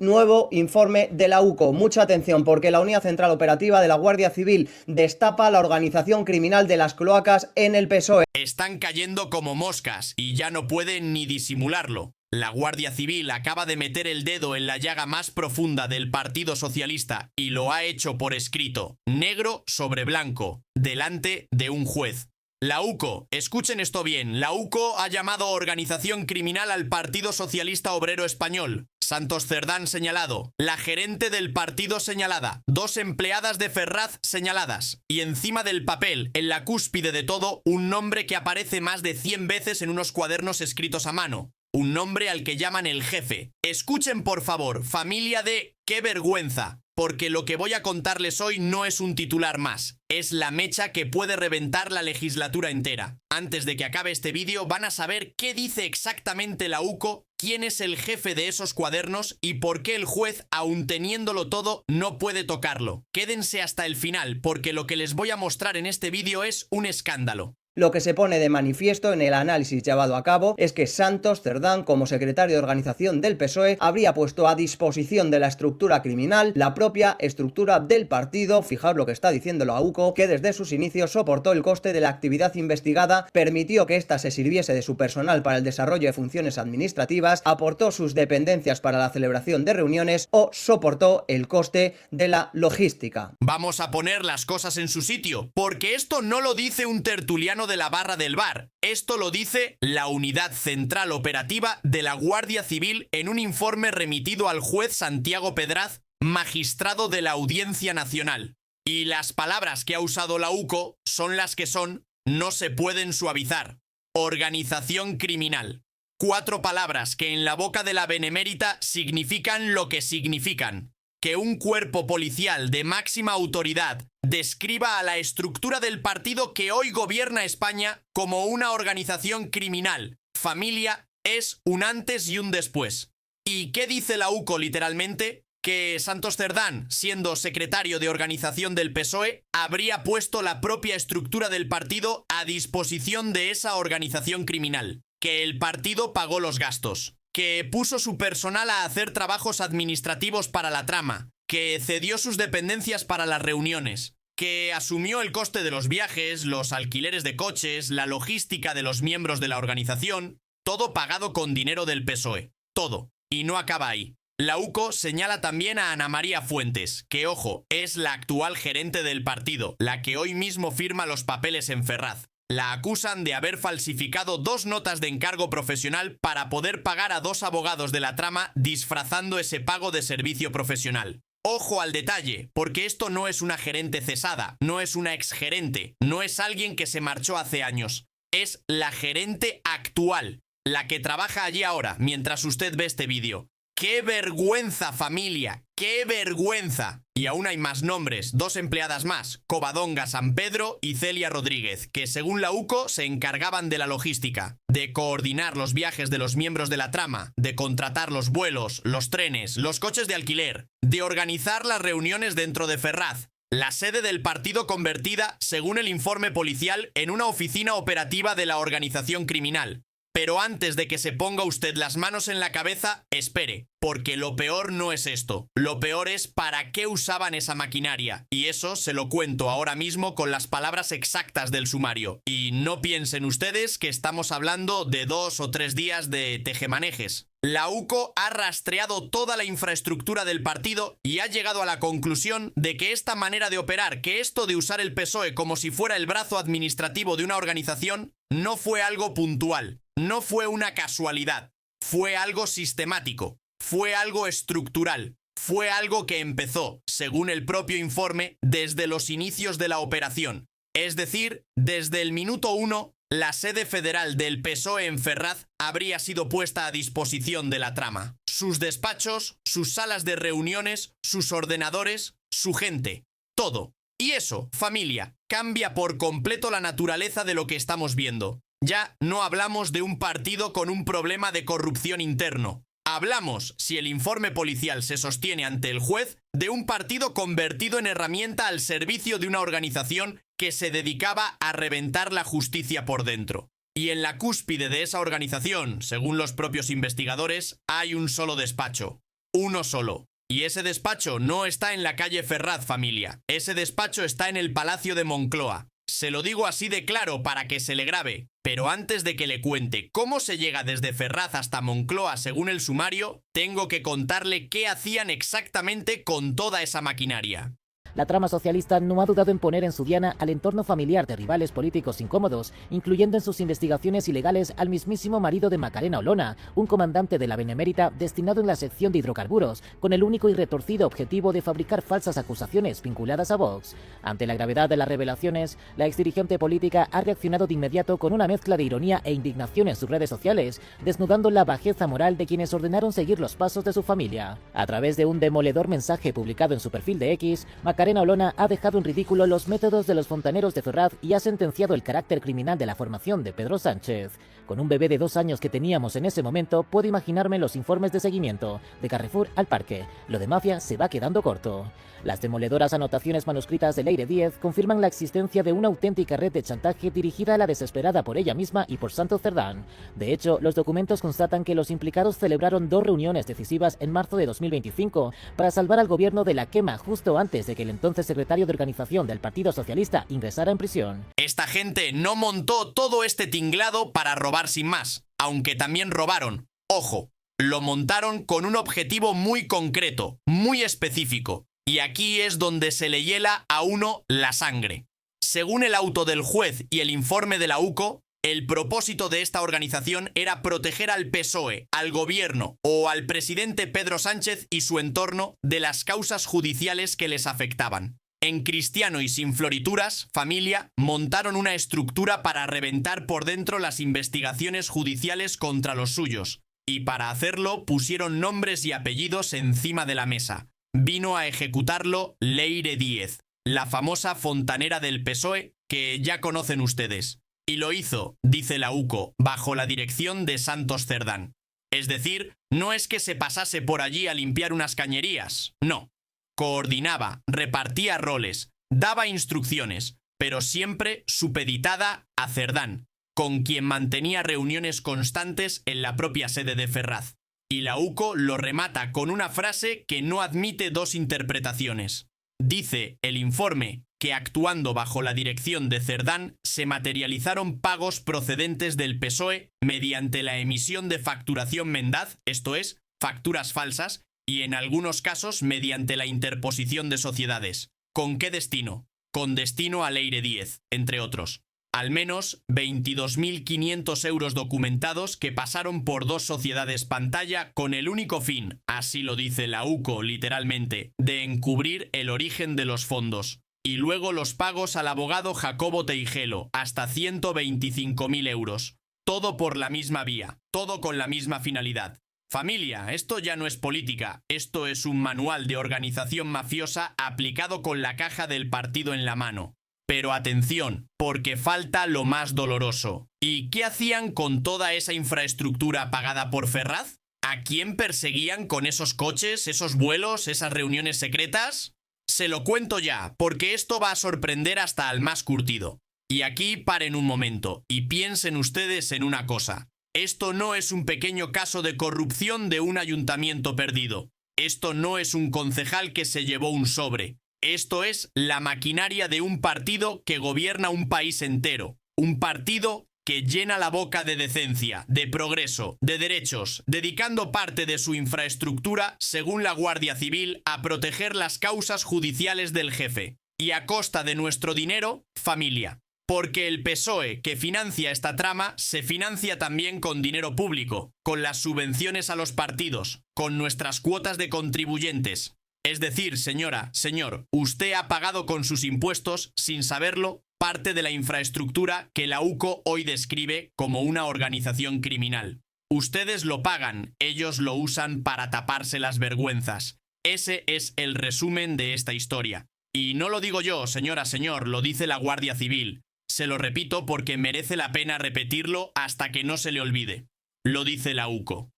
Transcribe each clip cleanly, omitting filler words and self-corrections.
Nuevo informe de la UCO. Mucha atención porque la Unidad Central Operativa de la Guardia Civil destapa la organización criminal de las cloacas en el PSOE. Están cayendo como moscas y ya no pueden ni disimularlo. La Guardia Civil acaba de meter el dedo en la llaga más profunda del Partido Socialista y lo ha hecho por escrito, negro sobre blanco, delante de un juez. La UCO, escuchen esto bien, la UCO ha llamado organización criminal al Partido Socialista Obrero Español. Santos Cerdán señalado, la gerente del partido señalada, 2 empleadas de Ferraz señaladas, y encima del papel, en la cúspide de todo, un nombre que aparece más de 100 veces en unos cuadernos escritos a mano. Un nombre al que llaman el jefe. Escuchen por favor, familia de ¡qué vergüenza! Porque lo que voy a contarles hoy no es un titular más, es la mecha que puede reventar la legislatura entera. Antes de que acabe este vídeo van a saber qué dice exactamente la UCO, quién es el jefe de esos cuadernos y por qué el juez, aun teniéndolo todo, no puede tocarlo. Quédense hasta el final, porque lo que les voy a mostrar en este vídeo es un escándalo. Lo que se pone de manifiesto en el análisis llevado a cabo es que Santos Cerdán, como secretario de organización del PSOE, habría puesto a disposición de la estructura criminal la propia estructura del partido. Fijaos lo que está diciendo la UCO, que desde sus inicios soportó el coste de la actividad investigada, permitió que ésta se sirviese de su personal para el desarrollo de funciones administrativas, aportó sus dependencias para la celebración de reuniones o soportó el coste de la logística. Vamos a poner las cosas en su sitio, porque esto no lo dice un tertuliano de la barra del bar. Esto lo dice la Unidad Central Operativa de la Guardia Civil en un informe remitido al juez Santiago Pedraz, magistrado de la Audiencia Nacional. Y las palabras que ha usado la UCO son las que son, no se pueden suavizar. Organización criminal. 4 palabras que en la boca de la benemérita significan lo que significan. Que un cuerpo policial de máxima autoridad describa a la estructura del partido que hoy gobierna España como una organización criminal, familia, es un antes y un después. ¿Y qué dice la UCO literalmente? Que Santos Cerdán, siendo secretario de organización del PSOE, habría puesto la propia estructura del partido a disposición de esa organización criminal. Que el partido pagó los gastos. Que puso su personal a hacer trabajos administrativos para la trama, que cedió sus dependencias para las reuniones, que asumió el coste de los viajes, los alquileres de coches, la logística de los miembros de la organización, todo pagado con dinero del PSOE, todo. Y no acaba ahí. La UCO señala también a Ana María Fuentes, que ojo, es la actual gerente del partido, la que hoy mismo firma los papeles en Ferraz. La acusan de haber falsificado 2 notas de encargo profesional para poder pagar a 2 abogados de la trama disfrazando ese pago de servicio profesional. Ojo al detalle, porque esto no es una gerente cesada, no es una exgerente, no es alguien que se marchó hace años. Es la gerente actual, la que trabaja allí ahora, mientras usted ve este vídeo. ¡Qué vergüenza, familia! ¡Qué vergüenza! Y aún hay más nombres, 2 empleadas más, Covadonga San Pedro y Celia Rodríguez, que según la UCO se encargaban de la logística, de coordinar los viajes de los miembros de la trama, de contratar los vuelos, los trenes, los coches de alquiler, de organizar las reuniones dentro de Ferraz, la sede del partido convertida, según el informe policial, en una oficina operativa de la organización criminal. Pero antes de que se ponga usted las manos en la cabeza, espere, porque lo peor no es esto. Lo peor es para qué usaban esa maquinaria. Y eso se lo cuento ahora mismo con las palabras exactas del sumario. Y no piensen ustedes que estamos hablando de 2 o 3 días de tejemanejes. La UCO ha rastreado toda la infraestructura del partido y ha llegado a la conclusión de que esta manera de operar, que esto de usar el PSOE como si fuera el brazo administrativo de una organización, no fue algo puntual, no fue una casualidad, fue algo sistemático, fue algo estructural, fue algo que empezó, según el propio informe, desde los inicios de la operación. Es decir, desde el minuto 1, la sede federal del PSOE en Ferraz habría sido puesta a disposición de la trama. Sus despachos, sus salas de reuniones, sus ordenadores, su gente, todo. Y eso, familia, cambia por completo la naturaleza de lo que estamos viendo. Ya no hablamos de un partido con un problema de corrupción interno. Hablamos, si el informe policial se sostiene ante el juez, de un partido convertido en herramienta al servicio de una organización que se dedicaba a reventar la justicia por dentro. Y en la cúspide de esa organización, según los propios investigadores, hay un solo despacho. Uno solo. Y ese despacho no está en la calle Ferraz, familia. Ese despacho está en el Palacio de Moncloa. Se lo digo así de claro para que se le grabe. Pero antes de que le cuente cómo se llega desde Ferraz hasta Moncloa según el sumario, tengo que contarle qué hacían exactamente con toda esa maquinaria. La trama socialista no ha dudado en poner en su diana al entorno familiar de rivales políticos incómodos, incluyendo en sus investigaciones ilegales al mismísimo marido de Macarena Olona, un comandante de la Benemérita destinado en la sección de hidrocarburos, con el único y retorcido objetivo de fabricar falsas acusaciones vinculadas a Vox. Ante la gravedad de las revelaciones, la exdirigente política ha reaccionado de inmediato con una mezcla de ironía e indignación en sus redes sociales, desnudando la bajeza moral de quienes ordenaron seguir los pasos de su familia. A través de un demoledor mensaje publicado en su perfil de X, Macarena Olona ha dejado en ridículo los métodos de los fontaneros de Ferraz y ha sentenciado el carácter criminal de la formación de Pedro Sánchez. Con un bebé de 2 años que teníamos en ese momento, puedo imaginarme los informes de seguimiento, de Carrefour al parque. Lo de mafia se va quedando corto. Las demoledoras anotaciones manuscritas de Leire Díez confirman la existencia de una auténtica red de chantaje dirigida a la desesperada por ella misma y por Santos Cerdán. De hecho, los documentos constatan que los implicados celebraron 2 reuniones decisivas en marzo de 2025 para salvar al gobierno de la quema justo antes de que el entonces secretario de organización del Partido Socialista ingresara en prisión. Esta gente no montó todo este tinglado para robar sin más, aunque también robaron. Ojo, lo montaron con un objetivo muy concreto, muy específico. Y aquí es donde se le hiela a uno la sangre. Según el auto del juez y el informe de la UCO, el propósito de esta organización era proteger al PSOE, al gobierno o al presidente Pedro Sánchez y su entorno de las causas judiciales que les afectaban. En cristiano y sin florituras, familia, montaron una estructura para reventar por dentro las investigaciones judiciales contra los suyos. Y para hacerlo pusieron nombres y apellidos encima de la mesa. Vino a ejecutarlo Leire Díez, la famosa fontanera del PSOE que ya conocen ustedes. Y lo hizo, dice la UCO, bajo la dirección de Santos Cerdán. Es decir, no es que se pasase por allí a limpiar unas cañerías, no. Coordinaba, repartía roles, daba instrucciones, pero siempre supeditada a Cerdán, con quien mantenía reuniones constantes en la propia sede de Ferraz. Y la UCO lo remata con una frase que no admite dos interpretaciones. Dice el informe que actuando bajo la dirección de Cerdán se materializaron pagos procedentes del PSOE mediante la emisión de facturación mendaz, esto es, facturas falsas, y en algunos casos mediante la interposición de sociedades. ¿Con qué destino? Con destino a Leire Díez, entre otros. Al menos 22.500 euros documentados que pasaron por 2 sociedades pantalla con el único fin, así lo dice la UCO literalmente, de encubrir el origen de los fondos. Y luego los pagos al abogado Jacobo Teijelo, hasta 125.000 euros. Todo por la misma vía, todo con la misma finalidad. Familia, esto ya no es política, esto es un manual de organización mafiosa aplicado con la caja del partido en la mano. Pero atención, porque falta lo más doloroso. ¿Y qué hacían con toda esa infraestructura pagada por Ferraz? ¿A quién perseguían con esos coches, esos vuelos, esas reuniones secretas? Se lo cuento ya, porque esto va a sorprender hasta al más curtido. Y aquí paren un momento y piensen ustedes en una cosa. Esto no es un pequeño caso de corrupción de un ayuntamiento perdido. Esto no es un concejal que se llevó un sobre. Esto es la maquinaria de un partido que gobierna un país entero. Un partido que llena la boca de decencia, de progreso, de derechos, dedicando parte de su infraestructura, según la Guardia Civil, a proteger las causas judiciales del jefe. Y a costa de nuestro dinero, familia. Porque el PSOE que financia esta trama se financia también con dinero público, con las subvenciones a los partidos, con nuestras cuotas de contribuyentes. Es decir, señora, señor, usted ha pagado con sus impuestos, sin saberlo, parte de la infraestructura que la UCO hoy describe como una organización criminal. Ustedes lo pagan, ellos lo usan para taparse las vergüenzas. Ese es el resumen de esta historia. Y no lo digo yo, señora, señor, lo dice la Guardia Civil. Se lo repito porque merece la pena repetirlo hasta que no se le olvide. Lo dice la UCO.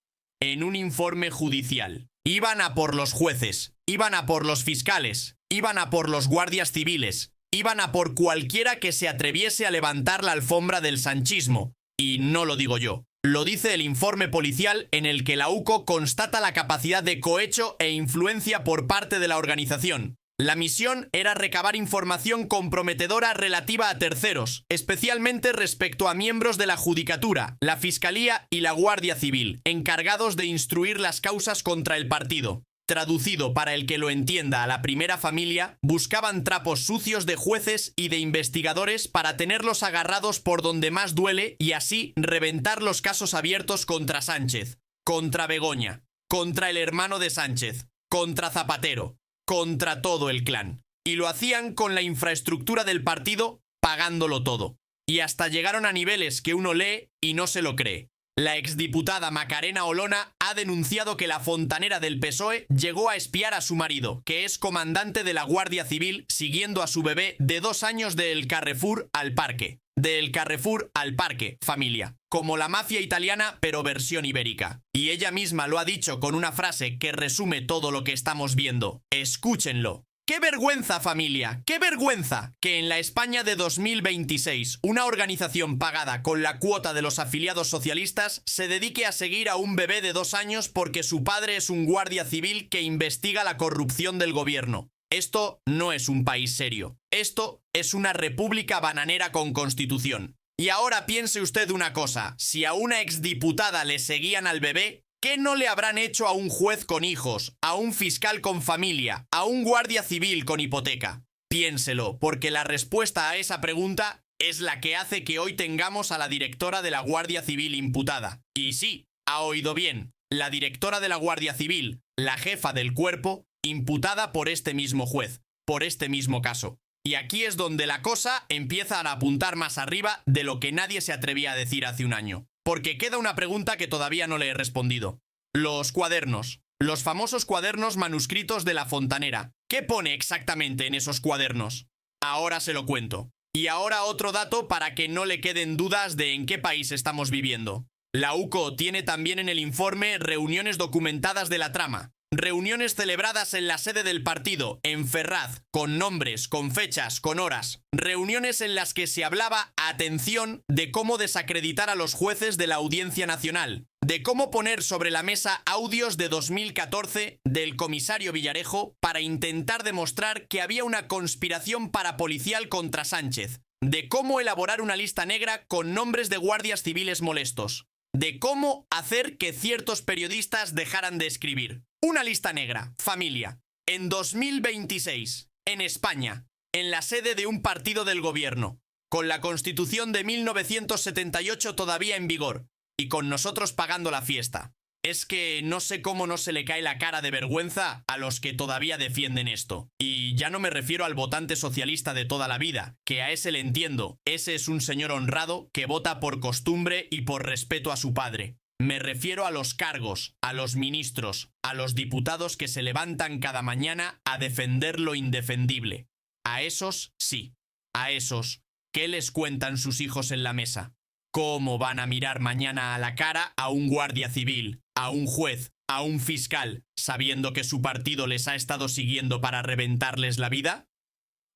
En un informe judicial. Iban a por los jueces, iban a por los fiscales, iban a por los guardias civiles, iban a por cualquiera que se atreviese a levantar la alfombra del sanchismo. Y no lo digo yo, Lo dice el informe policial en el que la UCO constata la capacidad de cohecho e influencia por parte de la organización. La misión era recabar información comprometedora relativa a terceros, especialmente respecto a miembros de la Judicatura, la Fiscalía y la Guardia Civil, encargados de instruir las causas contra el partido. Traducido para el que lo entienda a la primera familia, buscaban trapos sucios de jueces y de investigadores para tenerlos agarrados por donde más duele y así reventar los casos abiertos contra Sánchez, contra Begoña, contra el hermano de Sánchez, contra Zapatero, contra todo el clan. Y lo hacían con la infraestructura del partido, pagándolo todo. Y hasta llegaron a niveles que uno lee y no se lo cree. La exdiputada Macarena Olona ha denunciado que la fontanera del PSOE llegó a espiar a su marido, que es comandante de la Guardia Civil, siguiendo a su bebé de 2 años del Carrefour al parque. Del Carrefour al parque, familia. Como la mafia italiana, pero versión ibérica. Y ella misma lo ha dicho con una frase que resume todo lo que estamos viendo. Escúchenlo. ¡Qué vergüenza, familia! ¡Qué vergüenza! Que en la España de 2026, una organización pagada con la cuota de los afiliados socialistas se dedique a seguir a un bebé de 2 años porque su padre es un guardia civil que investiga la corrupción del gobierno. Esto no es un país serio. Esto es una república bananera con constitución. Y ahora piense usted una cosa. Si a una exdiputada le seguían al bebé, ¿qué no le habrán hecho a un juez con hijos, a un fiscal con familia, a un guardia civil con hipoteca? Piénselo, porque la respuesta a esa pregunta es la que hace que hoy tengamos a la directora de la Guardia Civil imputada. Y sí, ha oído bien, la directora de la Guardia Civil, la jefa del cuerpo, imputada por este mismo juez, por este mismo caso. Y aquí es donde la cosa empieza a apuntar más arriba de lo que nadie se atrevía a decir hace un año. Porque queda una pregunta que todavía no le he respondido. Los cuadernos. Los famosos cuadernos manuscritos de la fontanera. ¿Qué pone exactamente en esos cuadernos? Ahora se lo cuento. Y ahora otro dato para que no le queden dudas de en qué país estamos viviendo. La UCO tiene también en el informe reuniones documentadas de la trama. Reuniones celebradas en la sede del partido, en Ferraz, con nombres, con fechas, con horas. Reuniones en las que se hablaba, atención, de cómo desacreditar a los jueces de la Audiencia Nacional. De cómo poner sobre la mesa audios de 2014 del comisario Villarejo para intentar demostrar que había una conspiración parapolicial contra Sánchez. De cómo elaborar una lista negra con nombres de guardias civiles molestos. De cómo hacer que ciertos periodistas dejaran de escribir. Una lista negra, familia. En 2026, en España, en la sede de un partido del gobierno, con la Constitución de 1978 todavía en vigor, y con nosotros pagando la fiesta. Es que no sé cómo no se le cae la cara de vergüenza a los que todavía defienden esto. Y ya no me refiero al votante socialista de toda la vida, que a ese le entiendo. Ese es un señor honrado que vota por costumbre y por respeto a su padre. Me refiero a los cargos, a los ministros, a los diputados que se levantan cada mañana a defender lo indefendible. A esos, sí. A esos, ¿qué les cuentan sus hijos en la mesa? ¿Cómo van a mirar mañana a la cara a un guardia civil, a un juez, a un fiscal, sabiendo que su partido les ha estado siguiendo para reventarles la vida?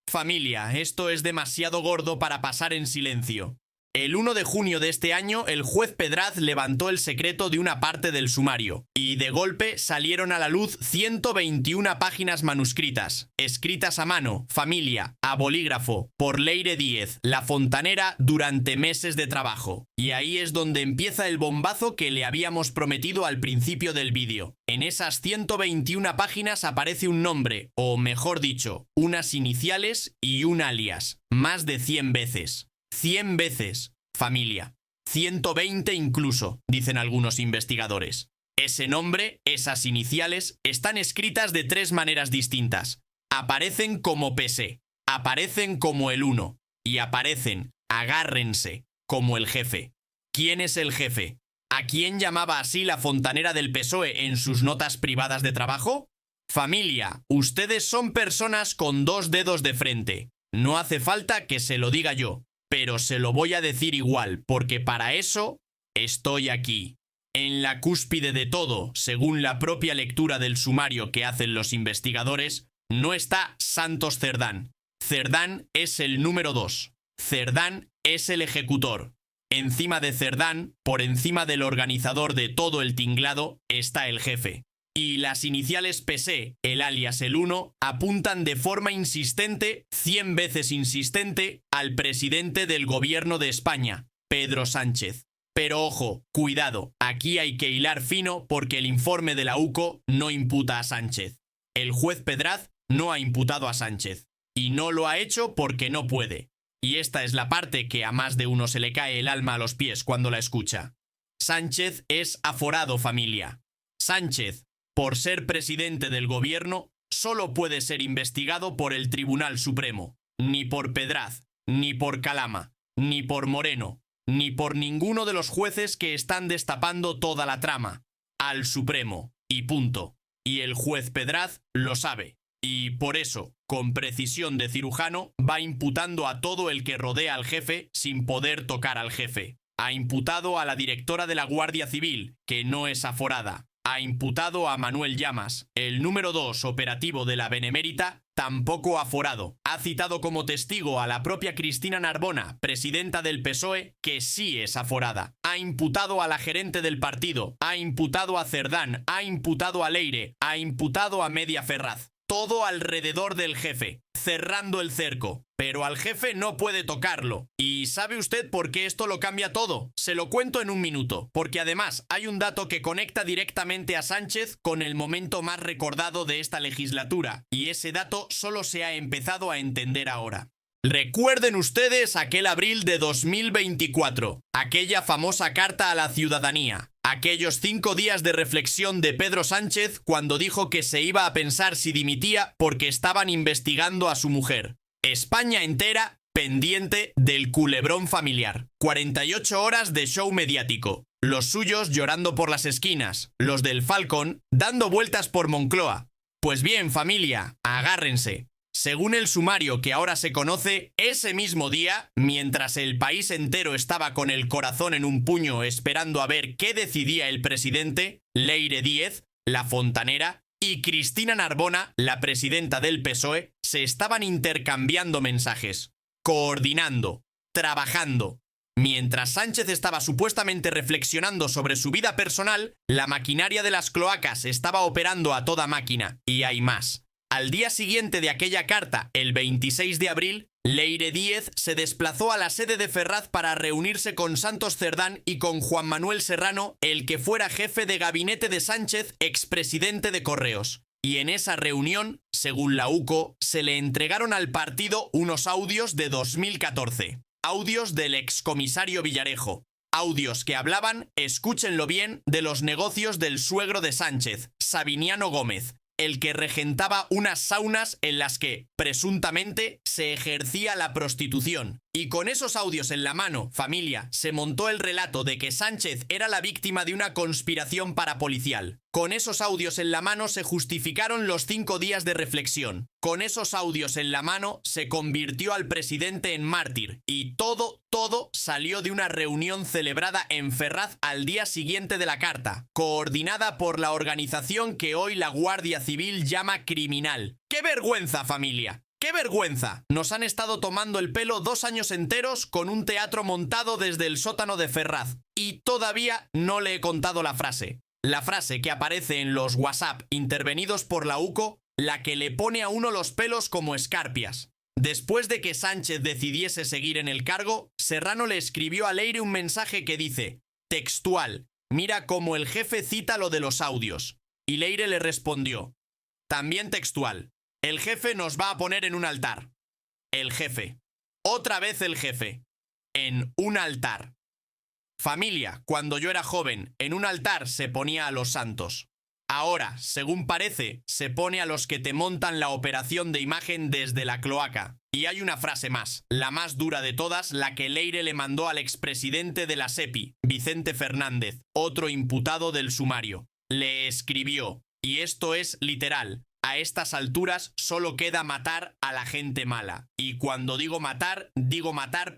Familia, esto es demasiado gordo para pasar en silencio. El 1 de junio de este año, el juez Pedraz levantó el secreto de una parte del sumario, y de golpe salieron a la luz 121 páginas manuscritas, escritas a mano, familia, a bolígrafo, por Leire Díez, la fontanera, durante meses de trabajo. Y ahí es donde empieza el bombazo que le habíamos prometido al principio del vídeo. En esas 121 páginas aparece un nombre, o mejor dicho, unas iniciales y un alias, más de 100 veces. 100 veces, familia. 120 incluso, dicen algunos investigadores. Ese nombre, esas iniciales, están escritas de 3 maneras distintas. Aparecen como PS, aparecen como el 1 y aparecen, agárrense, como el jefe. ¿Quién es el jefe? ¿A quién llamaba así la fontanera del PSOE en sus notas privadas de trabajo? Familia, ustedes son personas con 2 dedos de frente. No hace falta que se lo diga yo. Pero se lo voy a decir igual, porque para eso estoy aquí. En la cúspide de todo, según la propia lectura del sumario que hacen los investigadores, no está Santos Cerdán. Cerdán es el número 2. Cerdán es el ejecutor. Encima de Cerdán, por encima del organizador de todo el tinglado, está el jefe. Y las iniciales PC, el alias el 1, apuntan de forma insistente, 100 veces insistente, al presidente del gobierno de España, Pedro Sánchez. Pero ojo, cuidado, aquí hay que hilar fino porque el informe de la UCO no imputa a Sánchez. El juez Pedraz no ha imputado a Sánchez. Y no lo ha hecho porque no puede. Y esta es la parte que a más de uno se le cae el alma a los pies cuando la escucha. Sánchez es aforado, familia. Sánchez, por ser presidente del gobierno, solo puede ser investigado por el Tribunal Supremo. Ni por Pedraz, ni por Calama, ni por Moreno, ni por ninguno de los jueces que están destapando toda la trama. Al Supremo. Y punto. Y el juez Pedraz lo sabe. Y por eso, con precisión de cirujano, va imputando a todo el que rodea al jefe sin poder tocar al jefe. Ha imputado a la directora de la Guardia Civil, que no es aforada. Ha imputado a Manuel Llamas, el número 2 operativo de la Benemérita, tampoco aforado. Ha citado como testigo a la propia Cristina Narbona, presidenta del PSOE, que sí es aforada. Ha imputado a la gerente del partido, ha imputado a Cerdán, ha imputado a Leire, ha imputado a Media Ferraz. Todo alrededor del jefe, cerrando el cerco. Pero al jefe no puede tocarlo. ¿Y sabe usted por qué esto lo cambia todo? Se lo cuento en un minuto, porque además hay un dato que conecta directamente a Sánchez con el momento más recordado de esta legislatura, y ese dato solo se ha empezado a entender ahora. Recuerden ustedes aquel abril de 2024, aquella famosa carta a la ciudadanía. Aquellos 5 días de reflexión de Pedro Sánchez cuando dijo que se iba a pensar si dimitía porque estaban investigando a su mujer. España entera pendiente del culebrón familiar. 48 horas de show mediático. Los suyos llorando por las esquinas. Los del Falcon dando vueltas por Moncloa. Pues bien, familia, agárrense. Según el sumario que ahora se conoce, ese mismo día, mientras el país entero estaba con el corazón en un puño esperando a ver qué decidía el presidente, Leire Díez, la fontanera, y Cristina Narbona, la presidenta del PSOE, se estaban intercambiando mensajes, coordinando, trabajando. Mientras Sánchez estaba supuestamente reflexionando sobre su vida personal, la maquinaria de las cloacas estaba operando a toda máquina, y hay más. Al día siguiente de aquella carta, el 26 de abril, Leire Díez se desplazó a la sede de Ferraz para reunirse con Santos Cerdán y con Juan Manuel Serrano, el que fuera jefe de gabinete de Sánchez, expresidente de Correos. Y en esa reunión, según la UCO, se le entregaron al partido unos audios de 2014. Audios del excomisario Villarejo. Audios que hablaban, escúchenlo bien, de los negocios del suegro de Sánchez, Sabiniano Gómez, el que regentaba unas saunas en las que, presuntamente, se ejercía la prostitución. Y con esos audios en la mano, familia, se montó el relato de que Sánchez era la víctima de una conspiración parapolicial. Con esos audios en la mano se justificaron los 5 días de reflexión. Con esos audios en la mano se convirtió al presidente en mártir. Y todo salió de una reunión celebrada en Ferraz al día siguiente de la carta, coordinada por la organización que hoy la Guardia Civil llama criminal. ¡Qué vergüenza, familia! ¡Qué vergüenza! Nos han estado tomando el pelo 2 años enteros con un teatro montado desde el sótano de Ferraz. Y todavía no le he contado la frase. La frase que aparece en los WhatsApp intervenidos por la UCO, la que le pone a uno los pelos como escarpias. Después de que Sánchez decidiese seguir en el cargo, Serrano le escribió a Leire un mensaje que dice, textual, mira cómo el jefe cita lo de los audios. Y Leire le respondió, también textual, el jefe nos va a poner en un altar. El jefe. Otra vez el jefe. En un altar. Familia, cuando yo era joven, en un altar se ponía a los santos. Ahora, según parece, se pone a los que te montan la operación de imagen desde la cloaca. Y hay una frase más, la más dura de todas, la que Leire le mandó al expresidente de la SEPI, Vicente Fernández, otro imputado del sumario. Le escribió, y esto es literal, a estas alturas solo queda matar a la gente mala. Y cuando digo matar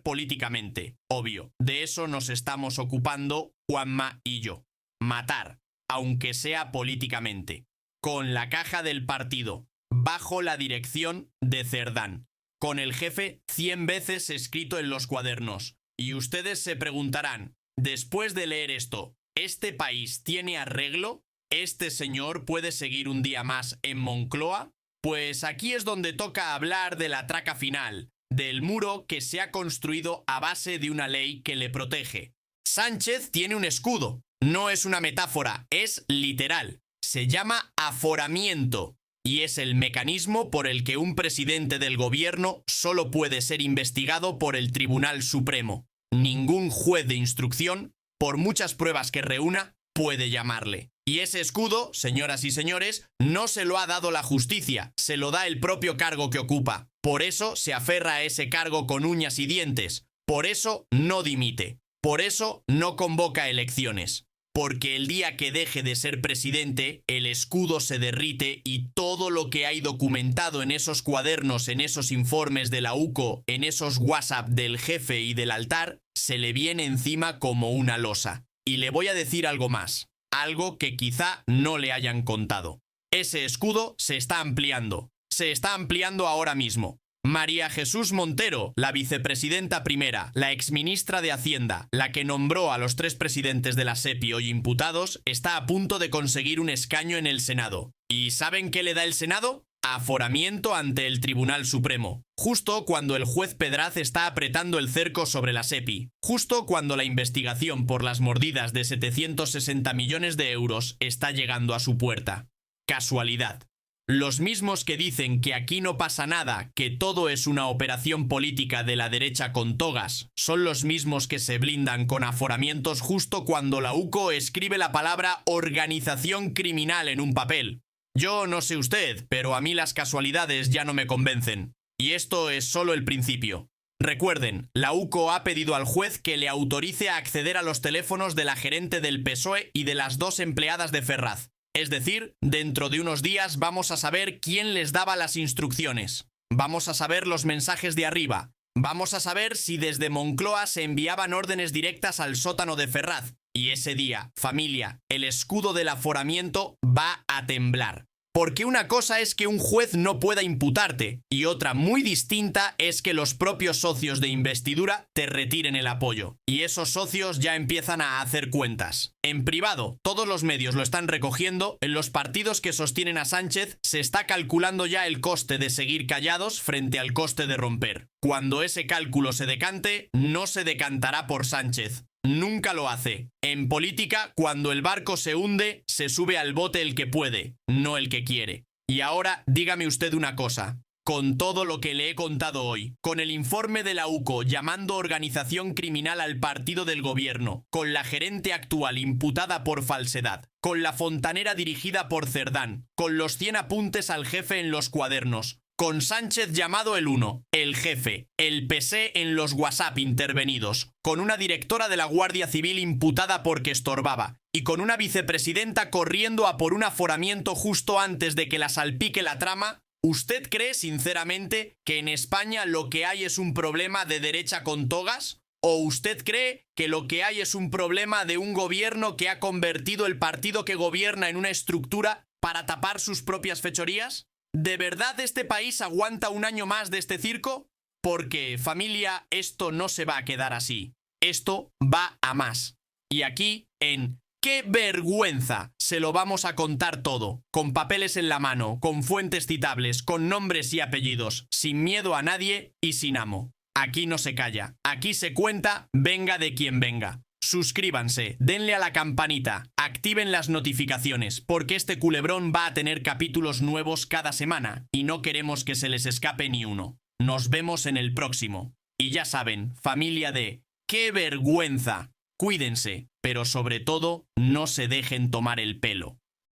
políticamente. Obvio, de eso nos estamos ocupando Juanma y yo. Matar, aunque sea políticamente. Con la caja del partido, bajo la dirección de Cerdán. Con el jefe 100 veces escrito en los cuadernos. Y ustedes se preguntarán, después de leer esto, ¿este país tiene arreglo? ¿Este señor puede seguir un día más en Moncloa? Pues aquí es donde toca hablar de la traca final, del muro que se ha construido a base de una ley que le protege. Sánchez tiene un escudo, no es una metáfora, es literal. Se llama aforamiento y es el mecanismo por el que un presidente del gobierno solo puede ser investigado por el Tribunal Supremo. Ningún juez de instrucción, por muchas pruebas que reúna, puede llamarle. Y ese escudo, señoras y señores, no se lo ha dado la justicia, se lo da el propio cargo que ocupa. Por eso se aferra a ese cargo con uñas y dientes. Por eso no dimite. Por eso no convoca elecciones. Porque el día que deje de ser presidente, el escudo se derrite y todo lo que hay documentado en esos cuadernos, en esos informes de la UCO, en esos WhatsApp del jefe y del altar, se le viene encima como una losa. Y le voy a decir algo más, algo que quizá no le hayan contado. Ese escudo se está ampliando ahora mismo. María Jesús Montero, la vicepresidenta primera, la exministra de Hacienda, la que nombró a los 3 presidentes de la SEPI hoy imputados, está a punto de conseguir un escaño en el Senado. ¿Y saben qué le da el Senado? Aforamiento ante el Tribunal Supremo. Justo cuando el juez Pedraz está apretando el cerco sobre la SEPI. Justo cuando la investigación por las mordidas de 760 millones de euros está llegando a su puerta. Casualidad. Los mismos que dicen que aquí no pasa nada, que todo es una operación política de la derecha con togas, son los mismos que se blindan con aforamientos justo cuando la UCO escribe la palabra organización criminal en un papel. Yo no sé usted, pero a mí las casualidades ya no me convencen. Y esto es solo el principio. Recuerden, la UCO ha pedido al juez que le autorice a acceder a los teléfonos de la gerente del PSOE y de las 2 empleadas de Ferraz. Es decir, dentro de unos días vamos a saber quién les daba las instrucciones. Vamos a saber los mensajes de arriba. Vamos a saber si desde Moncloa se enviaban órdenes directas al sótano de Ferraz. Y ese día, familia, el escudo del aforamiento va a temblar. Porque una cosa es que un juez no pueda imputarte y otra muy distinta es que los propios socios de investidura te retiren el apoyo. Y esos socios ya empiezan a hacer cuentas. En privado, todos los medios lo están recogiendo, en los partidos que sostienen a Sánchez se está calculando ya el coste de seguir callados frente al coste de romper. Cuando ese cálculo se decante, no se decantará por Sánchez. Nunca lo hace. En política, cuando el barco se hunde, se sube al bote el que puede, no el que quiere. Y ahora, dígame usted una cosa. Con todo lo que le he contado hoy, con el informe de la UCO llamando organización criminal al partido del gobierno, con la gerente actual imputada por falsedad, con la fontanera dirigida por Cerdán, con los 100 apuntes al jefe en los cuadernos, con Sánchez llamado el 1, el jefe, el PSE en los WhatsApp intervenidos, con una directora de la Guardia Civil imputada porque estorbaba, y con una vicepresidenta corriendo a por un aforamiento justo antes de que la salpique la trama, ¿usted cree sinceramente que en España lo que hay es un problema de derecha con togas? ¿O usted cree que lo que hay es un problema de un gobierno que ha convertido el partido que gobierna en una estructura para tapar sus propias fechorías? ¿De verdad este país aguanta un año más de este circo? Porque, familia, esto no se va a quedar así. Esto va a más. Y aquí, en ¡Qué vergüenza! Se lo vamos a contar todo, con papeles en la mano, con fuentes citables, con nombres y apellidos, sin miedo a nadie y sin amo. Aquí no se calla, aquí se cuenta, venga de quien venga. Suscríbanse, denle a la campanita, activen las notificaciones, porque este culebrón va a tener capítulos nuevos cada semana y no queremos que se les escape ni uno. Nos vemos en el próximo. Y ya saben, familia de ¡qué vergüenza! Cuídense, pero sobre todo, no se dejen tomar el pelo.